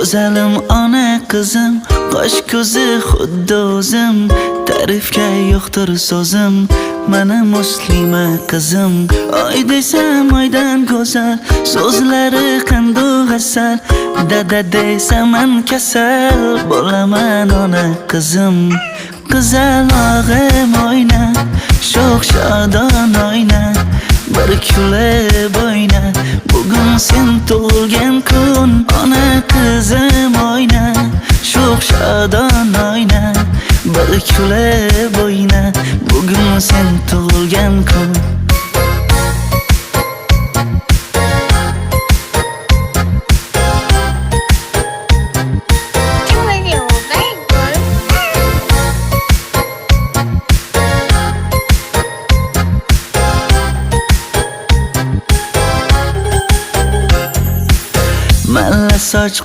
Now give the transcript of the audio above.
Go'zalim ona qizim, qosh ko'zi xuddi o'zim, ta'rifga yo'qdir so'zim, mana muslima qizim. Oy desam oydan go'zal, so'zlari qandoq asal, dada desam man kasal, bo'laman ona qizim. Qizalog'im oyna, sho'x shodon oyna, bir kulib oyna, bugun sen tug'ilgan kun. Ona qizim oyna, sho'x shodon oyna, bir kulib oyna, bugun sen tug'ilgan